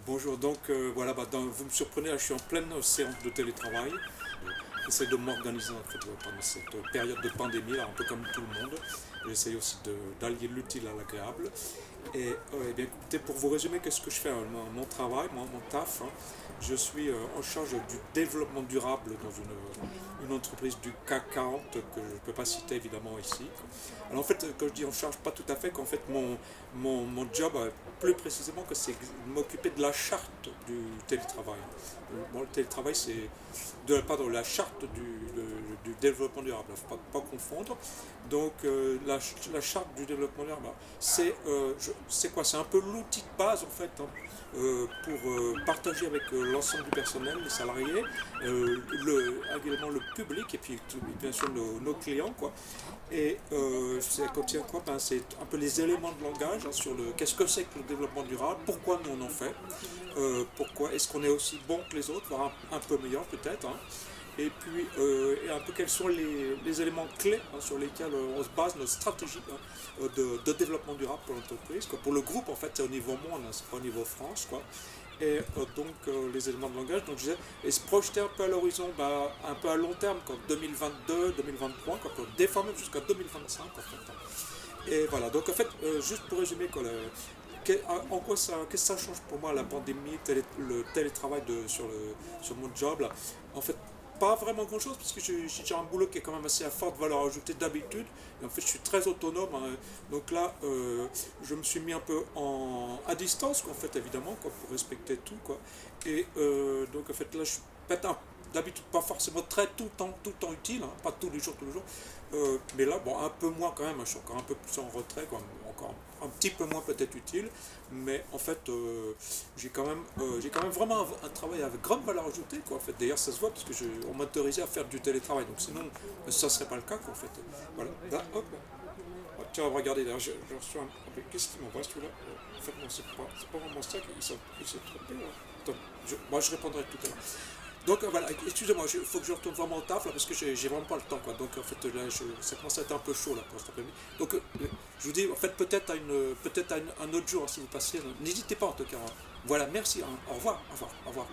Bonjour, donc voilà, vous me surprenez, là, je suis en pleine séance de télétravail. J'essaie de m'organiser en fait, pendant cette période de pandémie, là, un peu comme tout le monde. J'essaie aussi d'allier l'utile à l'agréable. Et bien, écoutez, pour vous résumer, qu'est-ce que je fais mon travail, mon taf, hein, je suis en charge du développement durable dans une entreprise du CAC 40 que je ne peux pas citer évidemment ici. Alors en fait, quand je dis en charge, pas tout à fait, qu'en fait mon job, plus précisément, que c'est m'occuper de la charte du télétravail. Bon, le télétravail, c'est pardon, la charte du développement durable, il ne faut pas confondre. Donc la charte du développement durable, c'est quoi? C'est un peu l'outil de base en fait, hein, pour partager avec l'ensemble du personnel, les salariés, également le public et puis bien sûr nos clients, quoi. Et ça contient quoi? C'est un peu les éléments de langage, hein, sur qu'est-ce que c'est que le développement durable, pourquoi nous on en fait, pourquoi est-ce qu'on est aussi bon que les autres, voire un peu meilleur peut-être, hein. Et puis et un peu quels sont les éléments clés, hein, sur lesquels on se base notre stratégie, hein, de développement durable pour l'entreprise. Pour le groupe, en fait, c'est au niveau monde, hein, c'est pas au niveau France, quoi. Et donc les éléments de langage, donc je disais, et se projeter un peu à l'horizon, un peu à long terme, comme 2022, 2023, quoi, des fois même jusqu'à 2025, en fait, hein. Et voilà, donc en fait, juste pour résumer, quoi, en quoi qu'est-ce que ça change pour moi la pandémie, le télétravail sur mon job là? En fait, pas vraiment grand chose parce que j'ai un boulot qui est quand même assez à forte valeur ajoutée d'habitude. Et en fait, je suis très autonome, hein. Donc là, je me suis mis un peu à distance, quoi, en fait, évidemment, quoi, pour respecter tout, quoi. Et donc en fait, là, je suis peut-être d'habitude pas forcément tout le temps utile, hein, pas tous les jours. Mais là, bon, un peu moins quand même, hein, je suis encore un peu plus en retrait, quoi, encore un petit peu moins peut-être utile, mais en fait, j'ai quand même vraiment un travail avec grande valeur ajoutée, quoi, en fait. D'ailleurs, ça se voit parce que on m'a autorisé à faire du télétravail, donc sinon, ça serait pas le cas, quoi, en fait. Voilà. Là, hop. Oh, tiens, regardez, d'ailleurs, je reçois qu'est-ce qu'il m'envoie celui-là? En fait, non, c'est pas vraiment ça, il s'est trompé, là. Attends, moi je répondrai tout à l'heure. Donc voilà, excusez-moi, il faut que je retourne vraiment au taf là parce que j'ai vraiment pas le temps, quoi. Donc en fait là, ça commence à être un peu chaud là pour cet après-midi. Donc je vous dis, en fait peut-être un autre jour, hein, si vous passez, n'hésitez pas en tout cas, hein. Voilà, merci, hein. Au revoir, au revoir, au revoir.